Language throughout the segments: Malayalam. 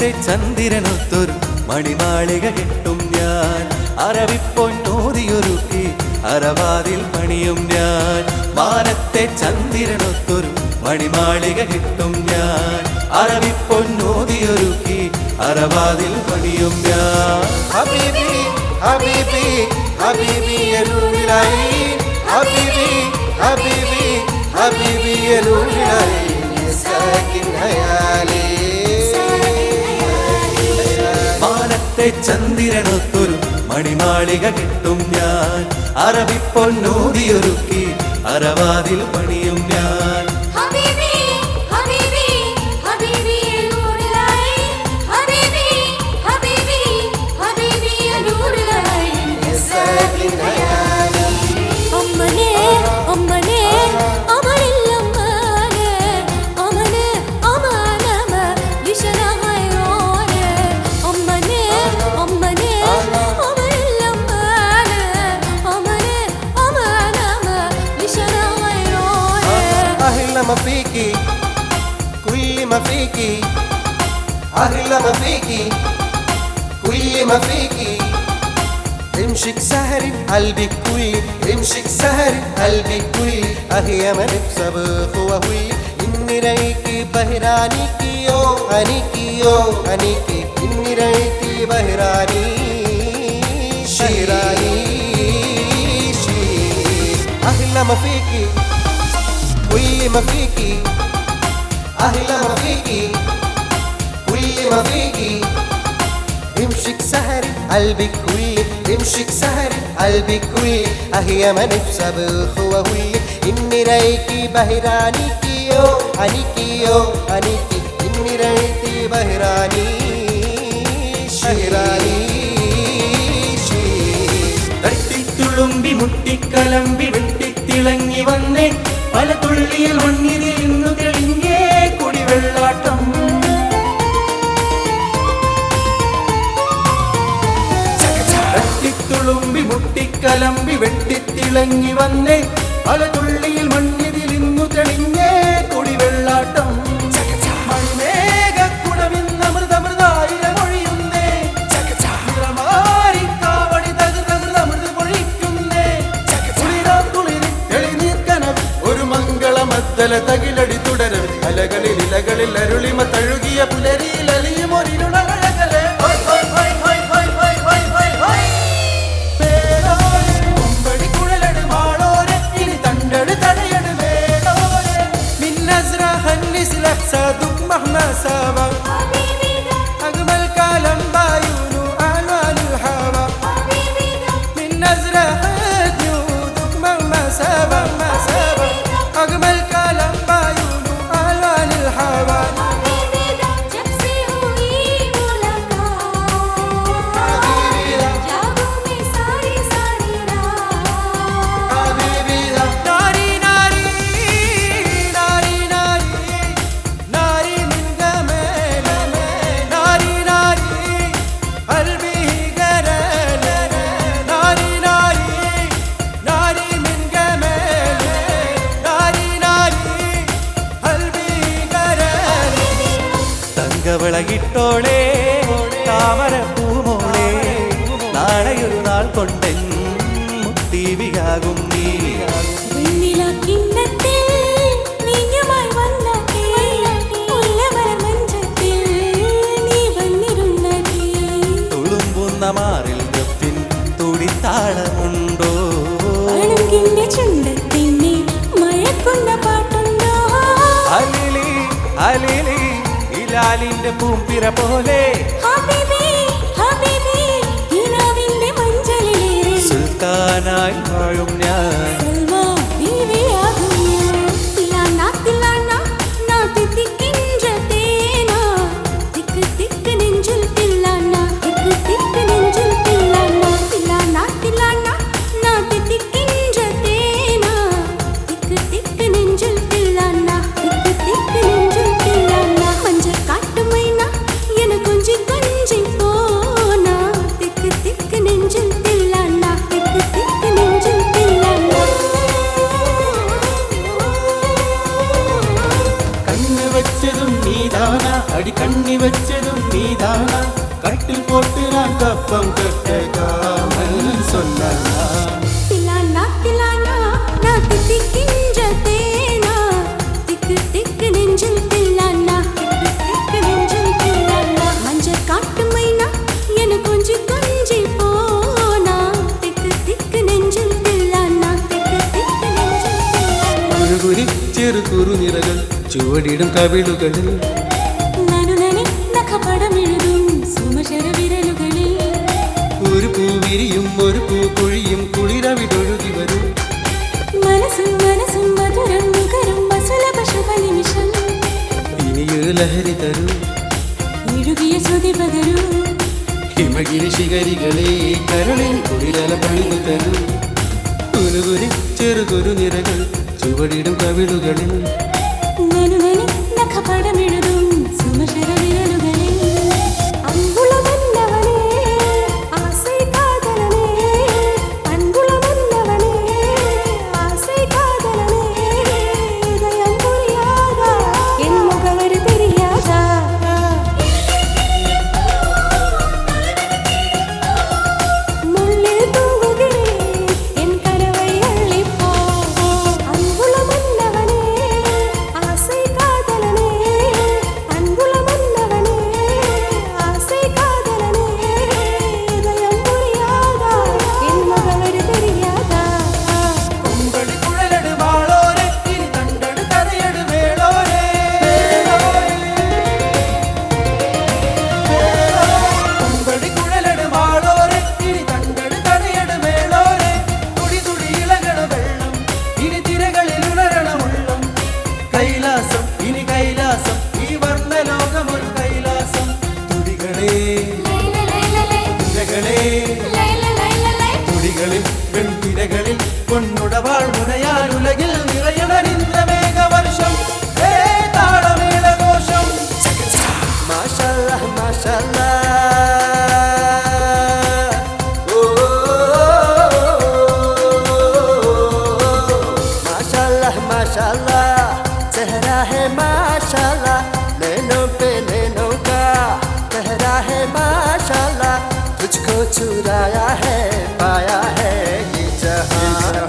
മാനത്തെ ചന്ദ്രനൊത്തൊരു മണിമാളിക കെട്ടും ഞാൻ അരവിപ്പൊന്നോതിയൊരുക്കി അരവാതിൽ പണിയും ഞാൻ മാനത്തെ ചന്ദ്രനൊത്തൊരു മണിമാളിക കെട്ടും ഞാൻ അരവിപ്പൊന്നോതിയൊരുക്കി അരവാതിൽ പണിയും ഞാൻ ഹബീബി ഹബീബി ഹബീബി യനൂരിലായി ഹബീബി ഹബീബി ഹബീബി യനൂരിലായി സാകിൻ ഹയാലി മാനത്തെ ചന്ദ്രനൊത്തൊരു മണിമാളിക കെട്ടും ഞാൻ അരവിപ്പൊന്നോതിയൊരുക്കി അരവാതിൽ പണിയും ഞാൻ ما فيكي كل ما فيكي أغلى ما فيكي كل ما فيكي رمشك سهري قلبي كلي رمشك سهري قلبي كلي أهي ما نفسي بخوة هولي إني رأيكي بهرانيكي يو أنيكي يو أنيكي إني رأيكي بهراني شيراني شي أغلى ما فيكي كل ما فيكي أهلا ما فيكي كل ما فيكي رمشك سهري قلبي كلي رمشك سهري قلبي كلي أهي ما نفسي بخوة هولي إني رأيكي بهرانيكي يو أنيكي يو أنيكي إني رأيكي بهراني شهراني شي തട്ടിത്തുളുമ്പി മുട്ടിക്കലമ്പി വെട്ടിത്തിളങ്ങി വന്നേ പല തുള്ളിയിൽ മണ്ണിരിൽ ഇന്നു തെളിഞ്ഞേ കുടിവെള്ളാട്ടം തട്ടിത്തുളുമ്പി മുട്ടിക്കലമ്പി വെട്ടിത്തിളങ്ങി വന്നേ പല തുള്ളിയിൽ മണ്ണിരിൽ ഇന്നു തെളിഞ്ഞേ കുടിവെള്ളാട്ടം മണിമേഘക്കുടമിന്ന് അമൃതമൃതായിരം ഒഴിയുന്നേ നിറമാരിക്കാവടി തകൃതമൃത് പൊഴിക്കുന്നേ കുളിരാം കുളിരി തെളിനീർക്കനവ് ഒരു മംഗളമദ്ദല തകിലടി തുടരും അലകളിൽ ഇലകളിൽ അരുളിമ തഴുകിയ പുലരിയിൽ അലിയും ഒരിരുളഴകലെ കൊമ്പടി കുഴലട് മാളോരെ ഇനി തണ്ടട് തടയട് വേളോരെ മിന്നസ്ര ഹന്നിസ് ലഫ്സദും മഹ്മാ സാബ أجمل كلام بعيونه ألوان الهوى من نظرة جودك مهما سبق ما سبق أجمل كلام بعيونه ألوان الهوى വിളകിട്ടോളേ താമര പൂമോളേ നാളെയൊരു നാൾ കൊണ്ടെൻ മുത്തീവിയാകും നീ തുളുമ്പുന്ന മാറിൽ ഗപ്പിൻ തുടിത്താളമുണ്ടോ അലിലി അലിലി ിന്റെ പൂമ്പിര പോലെ സുൽത്താനായി വാഴും ഞാൻ கொஞ்சம் திக்கு திக்கு நெஞ்சில் தில்லானா திக்கு திக்கு நெஞ்சில் தில்லானா தொட்டில் போட்டு நான் கப்பம் கட்டக்காமல் சொல்லலாம். திலானா திலானா நான் தித்திக்கின்ற தேனா திக்கு திக்கு நெஞ்சில் தில்லானா திக்கு நெஞ்சில் தில்லானா மஞ்சள் காட்டு மைனா என கொஞ்சி கொஞ்சி போனா திக்கு திக்கு நெஞ்சில் தில்லானா திக்கு திக்கு நெஞ்சில் தில்லானா ഒരു കുരി ചെറു കുറുനിരകൾ ചുവടിടും കവിളുകളിൽ നനുനനെ നഖപടമെഴുതും സുമശര വിരലുകളിൽ ഒരു പൂവിരിയും ഒരു പൂക്കുഴിയും കുളിരവിടൊഴുകി വരും. മനസ്സും മനസ്സും മധുരം നുകരും മസുലഭ ശുഭനിമിഷം ഇനിയൊരു ലഹരി തരൂ ഇഴുകിയ ശ്രുതി പകരൂ ഹിമഗിരി ശിഖരികളെ കരളിൽ കുളിരല പണിതു തരൂ. കുനുകുരി ചെറു കുറുനിരകൾ ചുവടിടും കവിളുകളിൽ നനുനനെ നഖപടമെഴുതും സുമശര വിരലുകളിൽ അൻപുളമന്നവനേ ആസൈ കാതലനേ അൻപുളമന്നവനേ ആസൈ കാതലനേ இதயம் புரியாதா என் முகவரி தெரியாதா முள்ளில் தூங்குகிறேன் என் கனவை அள்ளிப்போ அன்புளமன்னவனே ஆசை காதலனே அன்புளமன்னவனே ஆசை காதலனே இதயம் புரியாதா என் முகவரி தெரியாதா കുമ്പടി കുഴലട് വാളോരെ ഇനി തണ്ടട് കഥയട് വേളോരെ കുമ്പടി കുഴലട് വാളോരെ ഇനി തണ്ടട് കഥയട് വേളോരെ തുടി തുടി ഇളകണ വെള്ളം ഇനി തിരകളിൽ ഉണരണമുള്ളം കൈലാസം ഇനി കൈലാസം ഈ വർണ്ണലോകം ഒരു കൈലാസം തുടികളെ തിരകളെ തുടികളിൽ പെൺതിരകളിൽ പൊന്നുടവാൾ മുനയാൽ ഉലകിൽ നിറയണനിന്ദ്ര മേഘവർഷം താളമേളഘോഷം മാഷാല്ലാ മാഷാല്ലാ ഓ മാഷാല്ലാ മാഷാല്ലാ चेहरा है माशाल्लाह नैनों पे नैनों का चेहरा है माशाल्लाह तुझको चुराया है पाया है ये जहां.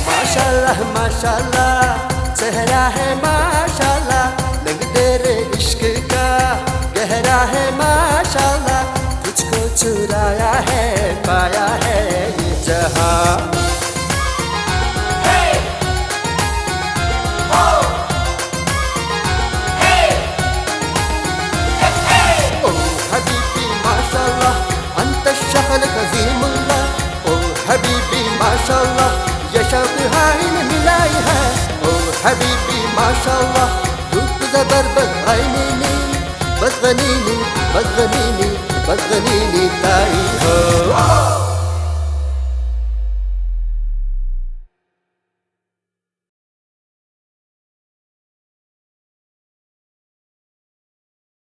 माशाल्लाह माशाल्लाह चेहरा है माशाल्लाह रंग तेरे इश्क का गहरा है माशाल्लाह तुझको चुराया है पाया है ये जहां. ओ हबीबी माशाल्लाह अंत शक्ल कज़ीम अल्लाह. ओ हबीबी माशाल्लाह ये शौक हाइन मिलाई है. ओ हबीबी माशाल्लाह रूप ज़बर बदगनीनी बदगनीनी बदगनीनी बदगनीनी ताई हो.